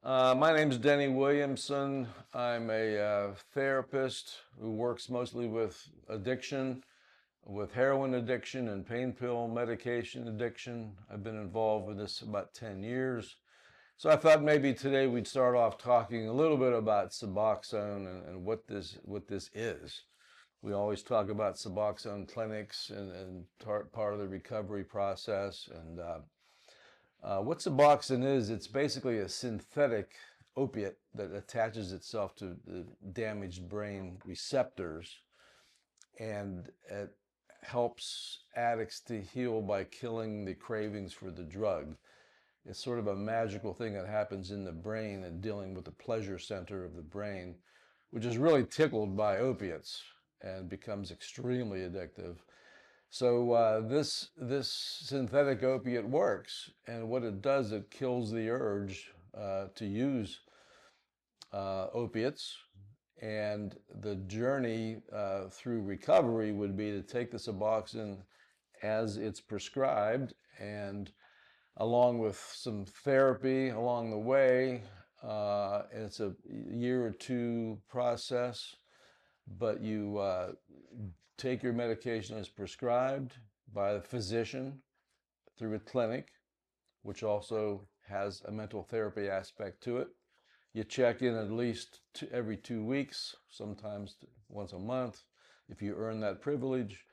My name is Denny Williamson. I'm a therapist who works mostly with addiction, with heroin addiction and pain pill medication addiction. I've been involved with this about 10 years. So I thought maybe today we'd start off talking a little bit about Suboxone and what this is. We always talk about Suboxone clinics and part of the recovery process. What Suboxone is, it's basically a synthetic opiate that attaches itself to the damaged brain receptors, and it helps addicts to heal by killing the cravings for the drug. It's sort of a magical thing that happens in the brain and dealing with the pleasure center of the brain, which is really tickled by opiates and becomes extremely addictive. So this synthetic opiate works, and what it does, it kills the urge to use opiates. And the journey through recovery would be to take the Suboxone as it's prescribed, and along with some therapy along the way. And it's a year or two process, but you take your medication as prescribed by the physician through a clinic, which also has a mental therapy aspect to it. You check in at least every 2 weeks, sometimes once a month, if you earn that privilege.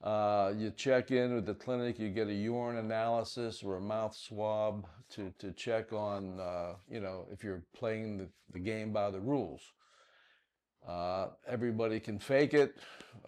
You check in with the clinic, you get a urine analysis or a mouth swab to check on, if you're playing the game by the rules. Everybody can fake it.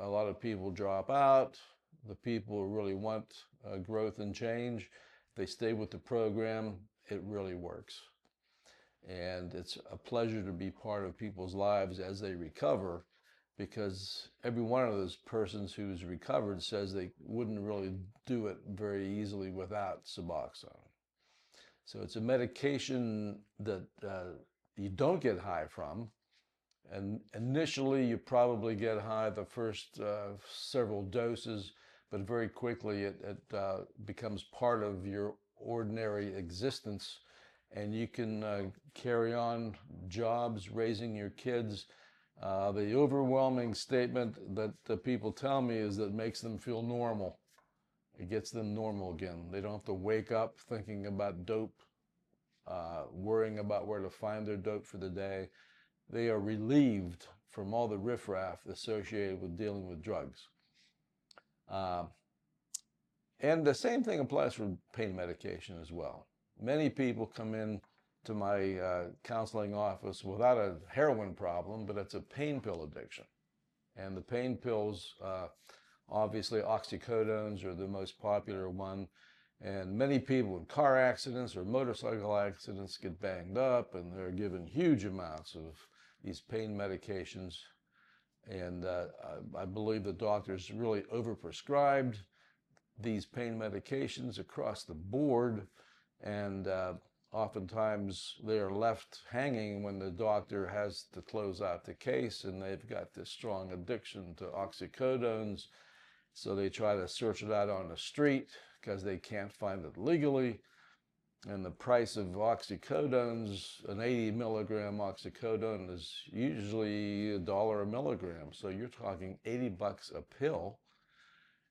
A lot of people drop out. The people who really want growth and change, they stay with the program. It really works. And it's a pleasure to be part of people's lives as they recover, because every one of those persons who's recovered says they wouldn't really do it very easily without Suboxone. So it's a medication that you don't get high from. And initially, you probably get high the first several doses, but very quickly it becomes part of your ordinary existence, and you can carry on jobs, raising your kids. The overwhelming statement that the people tell me is that it makes them feel normal. It gets them normal again. They don't have to wake up thinking about dope, worrying about where to find their dope for the day. They are relieved from all the riffraff associated with dealing with drugs. And the same thing applies for pain medication as well. Many people come in to my counseling office without a heroin problem, but it's a pain pill addiction. And the pain pills, obviously oxycodones are the most popular one. And many people in car accidents or motorcycle accidents get banged up, and they're given huge amounts of these pain medications. And I believe the doctors really overprescribed these pain medications across the board, and oftentimes they are left hanging when the doctor has to close out the case, and they've got this strong addiction to oxycodones, so they try to search it out on the street because they can't find it legally. And the price of oxycodones, an 80 milligram oxycodone, is usually $1 a milligram. So you're talking 80 bucks a pill.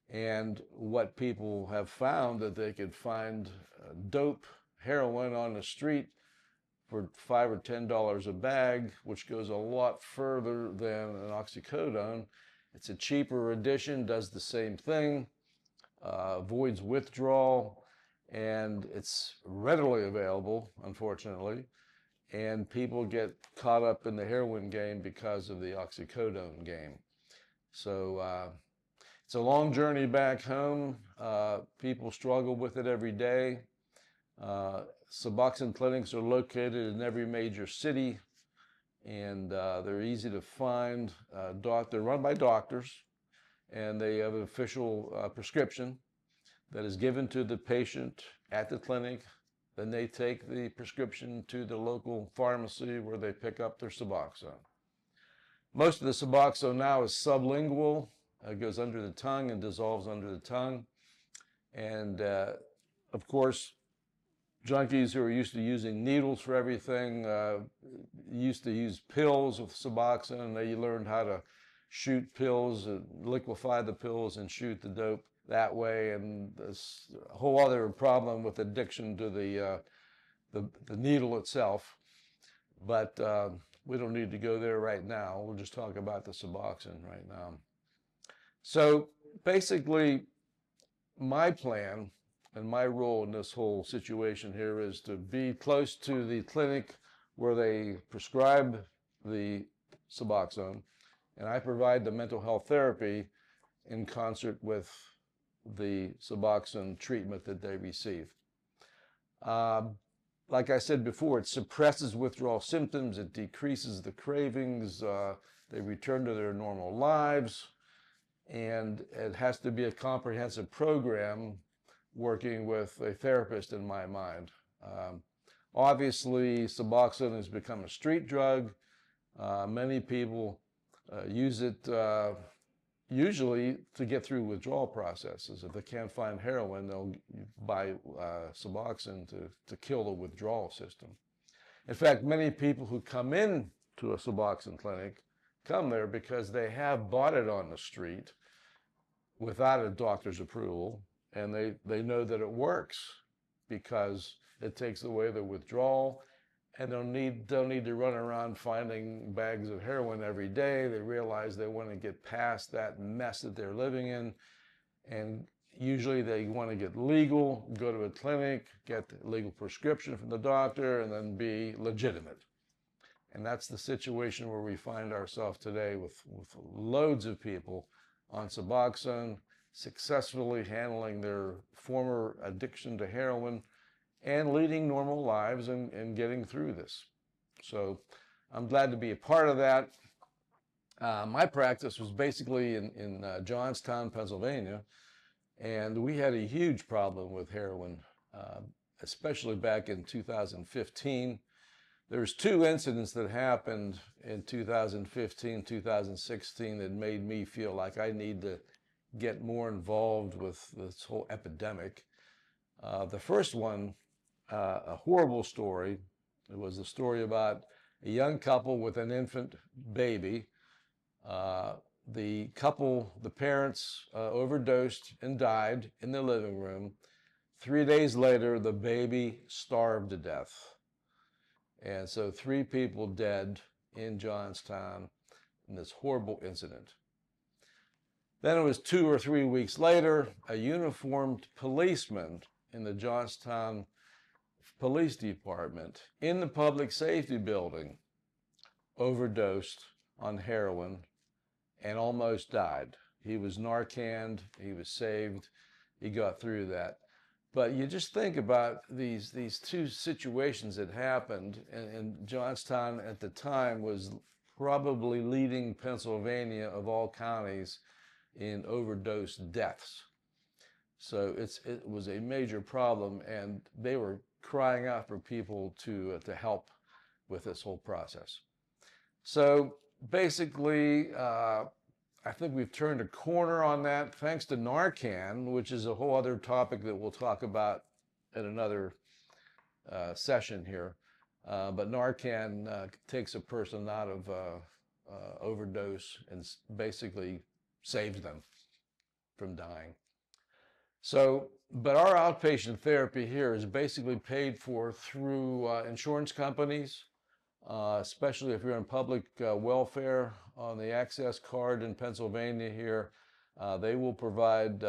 And what people have found, that they could find dope heroin on the street for $5 or $10 a bag, which goes a lot further than an oxycodone. It's a cheaper addition, does the same thing, avoids withdrawal, and it's readily available, unfortunately. And people get caught up in the heroin game because of the oxycodone game. So it's a long journey back home. People struggle with it every day. Suboxone clinics are located in every major city, and they're easy to find. They're run by doctors, and they have an official prescription that is given to the patient at the clinic. Then they take the prescription to the local pharmacy where they pick up their Suboxone. Most of the Suboxone now is sublingual. It goes under the tongue and dissolves under the tongue. And of course, junkies who are used to using needles for everything, used to use pills with Suboxone, and they learned how to shoot pills, liquefy the pills and shoot the dope that way. And this whole other problem with addiction to the needle itself. But we don't need to go there right now. We'll just talk about the Suboxone right now. So basically, my plan and my role in this whole situation here is to be close to the clinic where they prescribe the Suboxone, and I provide the mental health therapy in concert with the Suboxone treatment that they receive. Like I said before, it suppresses withdrawal symptoms, it decreases the cravings, they return to their normal lives, and it has to be a comprehensive program working with a therapist in my mind. Obviously, Suboxone has become a street drug. Many people use it usually to get through withdrawal processes. If they can't find heroin, they'll buy Suboxone to kill the withdrawal system. In fact, many people who come in to a Suboxone clinic come there because they have bought it on the street without a doctor's approval, and they know that it works because it takes away the withdrawal, and don't need to run around finding bags of heroin every day. They realize they want to get past that mess that they're living in, and usually they want to get legal, go to a clinic, get a legal prescription from the doctor, and then be legitimate. And that's the situation where we find ourselves today with loads of people on Suboxone, successfully handling their former addiction to heroin and leading normal lives and getting through this. So I'm glad to be a part of that. My practice was basically in Johnstown, Pennsylvania, and we had a huge problem with heroin, especially back in 2015. There's two incidents that happened in 2015, 2016 that made me feel like I need to get more involved with this whole epidemic. The first one, a horrible story. It was a story about a young couple with an infant baby. The couple, the parents, overdosed and died in their living room. 3 days later, the baby starved to death. And so 3 people dead in Johnstown in this horrible incident. Then it was 2 or 3 weeks later, a uniformed policeman in the Johnstown Police Department in the public safety building overdosed on heroin and almost died. He was Narcaned, he was saved, he got through that. But you just think about these two situations that happened, and Johnstown at the time was probably leading Pennsylvania of all counties in overdose deaths. So it was a major problem, and they were crying out for people to help with this whole process. So basically, I think we've turned a corner on that thanks to Narcan, which is a whole other topic that we'll talk about in another session here. But Narcan takes a person out of overdose and basically saves them from dying. So, but our outpatient therapy here is basically paid for through insurance companies, especially if you're on public welfare on the access card in Pennsylvania here. They will provide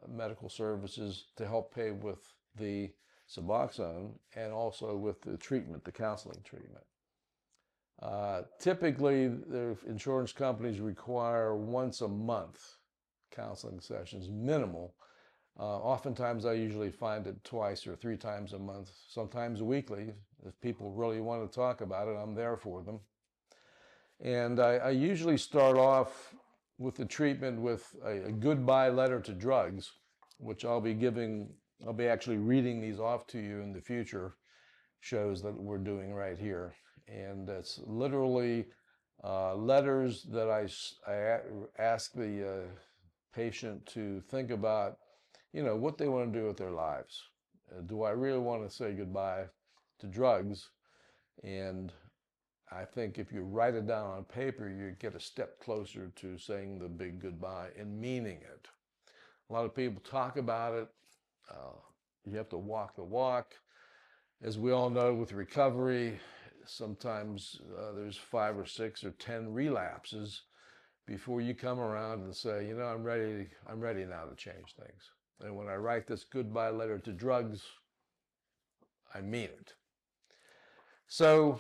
medical services to help pay with the Suboxone and also with the treatment, the counseling treatment. Typically, the insurance companies require once a month counseling sessions, minimal. Oftentimes, I usually find it 2 or 3 times a month, sometimes weekly. If people really want to talk about it, I'm there for them. And I usually start off with the treatment with a goodbye letter to drugs, which I'll be actually reading these off to you in the future shows that we're doing right here. And it's literally letters that I ask the patient to think about, what they want to do with their lives. Do I really want to say goodbye to drugs? And I think if you write it down on paper, you get a step closer to saying the big goodbye and meaning it. A lot of people talk about it. You have to walk the walk. As we all know, with recovery, sometimes there's 5 or 6 or 10 relapses before you come around and say, you know, I'm ready now to change things. And when I write this goodbye letter to drugs, I mean it. So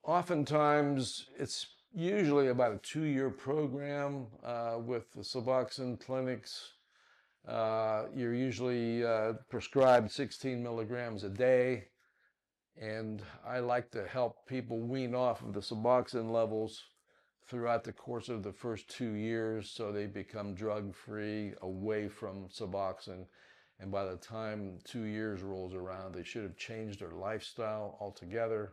oftentimes it's usually about a 2-year program with the Suboxone clinics. You're usually prescribed 16 milligrams a day. And I like to help people wean off of the Suboxone levels throughout the course of the first 2 years so they become drug-free, away from Suboxone. And by the time 2 years rolls around, they should have changed their lifestyle altogether.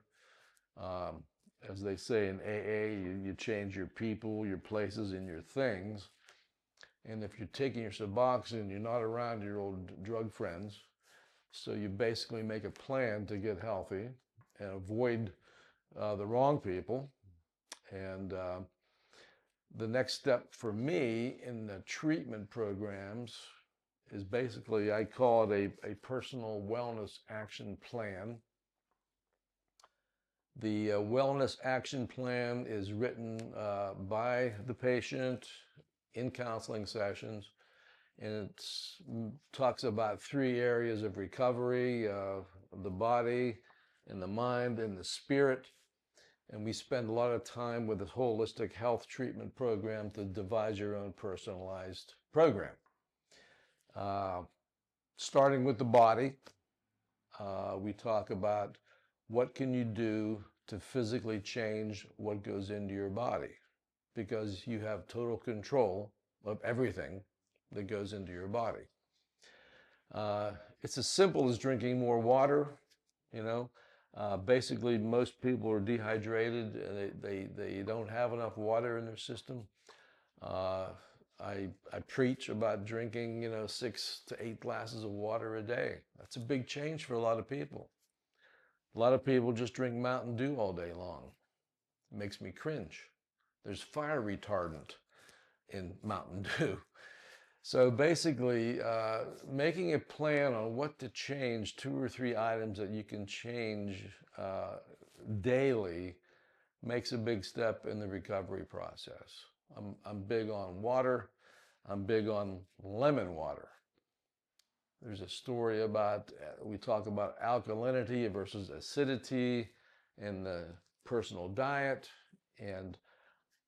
As they say in AA, you change your people, your places, and your things. And if you're taking your Suboxone, you're not around your old drug friends. So you basically make a plan to get healthy and avoid the wrong people. And the next step for me in the treatment programs is basically, I call it a personal wellness action plan. The wellness action plan is written by the patient in counseling sessions, and it talks about 3 areas of recovery, the body and the mind and the spirit. And we spend a lot of time with this holistic health treatment program to devise your own personalized program. Starting with the body, we talk about what can you do to physically change what goes into your body, because you have total control of everything that goes into your body. It's as simple as drinking more water, you know. Basically, most people are dehydrated and they don't have enough water in their system. I preach about drinking, 6 to 8 glasses of water a day. That's a big change for a lot of people. A lot of people just drink Mountain Dew all day long. It makes me cringe. There's fire retardant in Mountain Dew. So basically, making a plan on what to change, 2 or 3 items that you can change daily, makes a big step in the recovery process. I'm big on water. I'm big on lemon water. There's a story about, we talk about alkalinity versus acidity in the personal diet, and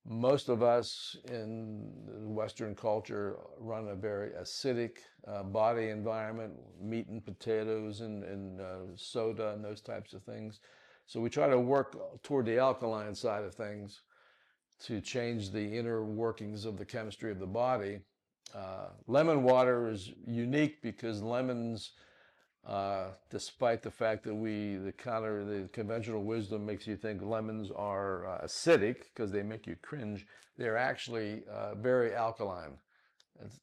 most of us in Western culture run a very acidic body environment, meat and potatoes and soda and those types of things. So we try to work toward the alkaline side of things to change the inner workings of the chemistry of the body. Lemon water is unique because lemons, despite the fact that the conventional wisdom makes you think lemons are acidic because they make you cringe, they're actually very alkaline.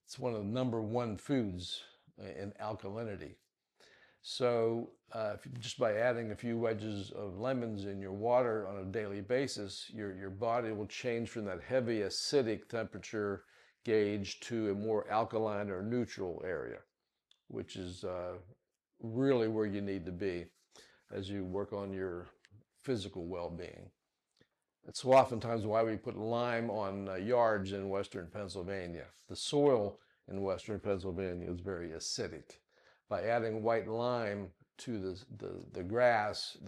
It's one of the #1 foods in alkalinity. So just by adding a few wedges of lemons in your water on a daily basis, your body will change from that heavy acidic temperature gauge to a more alkaline or neutral area, which is really where you need to be as you work on your physical well-being. It's oftentimes why we put lime on yards in Western Pennsylvania. The soil in Western Pennsylvania is very acidic. By adding white lime to the grass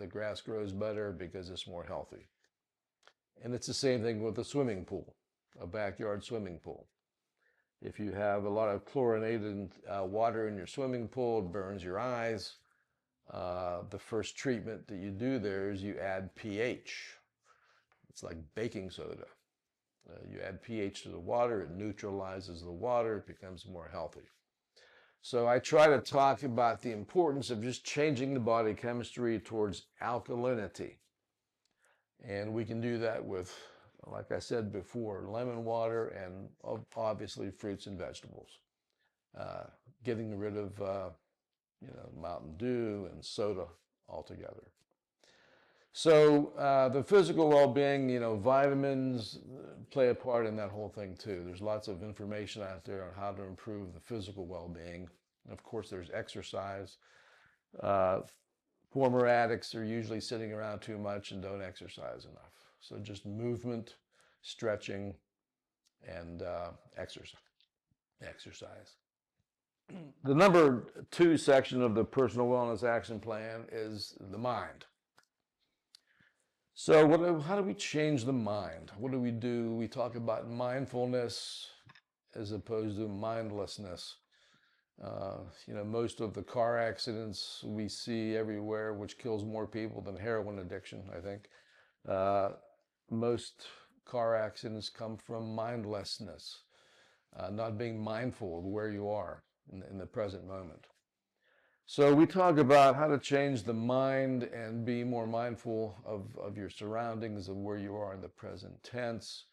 grows better because it's more healthy. And it's the same thing with a swimming pool, a backyard swimming pool. If you have a lot of chlorinated water in your swimming pool, it burns your eyes. The first treatment that you do there is you add pH. It's like baking soda. You add pH to the water, it neutralizes the water, it becomes more healthy. So I try to talk about the importance of just changing the body chemistry towards alkalinity. And we can do that with, like I said before, lemon water and obviously fruits and vegetables. Getting rid of Mountain Dew and soda altogether. So the physical well-being, vitamins play a part in that whole thing too. There's lots of information out there on how to improve the physical well-being. And of course, there's exercise. Former addicts are usually sitting around too much and don't exercise enough. So just movement, stretching, and exercise. The number 2 section of the Personal Wellness Action Plan is the mind. So how do we change the mind? What do? We talk about mindfulness as opposed to mindlessness. Most of the car accidents we see everywhere, which kills more people than heroin addiction, I think. Most car accidents come from mindlessness, not being mindful of where you are in the present moment. So we talk about how to change the mind and be more mindful of your surroundings, of where you are in the present tense.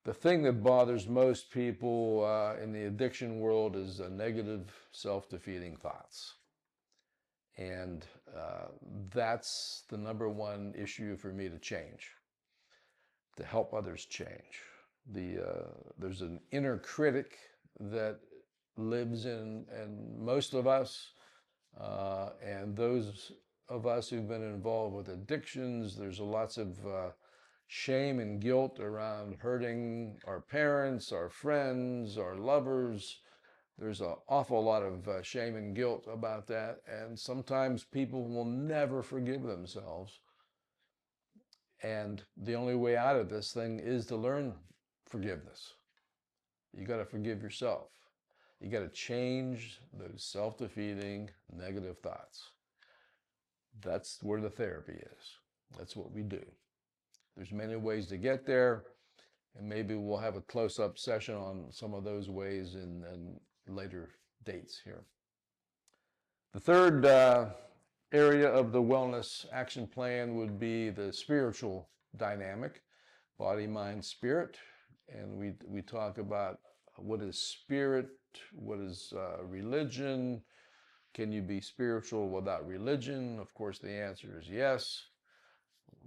The thing that bothers most people in the addiction world is negative, self-defeating thoughts. And that's the number 1 issue for me to change, to help others change. There's an inner critic that lives in most of us, and those of us who've been involved with addictions, there's lots of shame and guilt around hurting our parents, our friends, our lovers. There's an awful lot of shame and guilt about that, and sometimes people will never forgive themselves. And the only way out of this thing is to learn forgiveness. You got to forgive yourself. You got to change those self-defeating negative thoughts. That's where the therapy is. That's what we do. There's many ways to get there, and maybe we'll have a close-up session on some of those ways in later dates here. The third area of the wellness action plan would be the spiritual dynamic, body, mind, spirit. And we talk about what is spirit, what is religion. Can you be spiritual without religion? Of course, the answer is yes.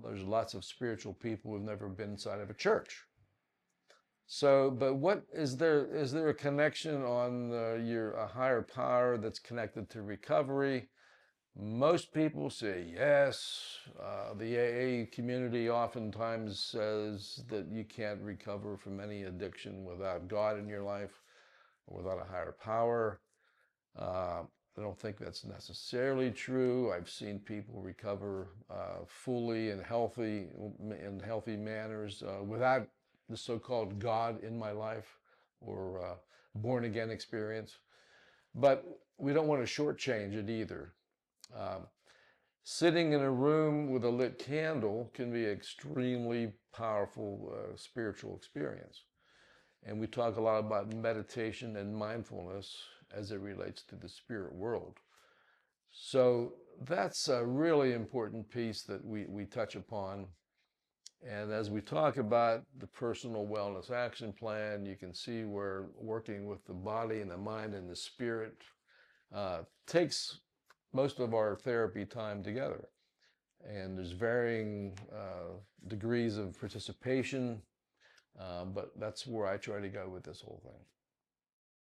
There's lots of spiritual people who've never been inside of a church. So, but what is there a connection on a higher power that's connected to recovery? Most people say yes. The AA community oftentimes says that you can't recover from any addiction without God in your life or without a higher power. I don't think that's necessarily true. I've seen people recover fully and healthy in healthy manners without the so-called God in my life or born-again experience. But we don't want to shortchange it either. Sitting in a room with a lit candle can be an extremely powerful spiritual experience. And we talk a lot about meditation and mindfulness as it relates to the spirit world. So that's a really important piece that we touch upon. And as we talk about the Personal Wellness Action Plan, you can see where working with the body and the mind and the spirit takes most of our therapy time together. And there's varying degrees of participation, but that's where I try to go with this whole thing.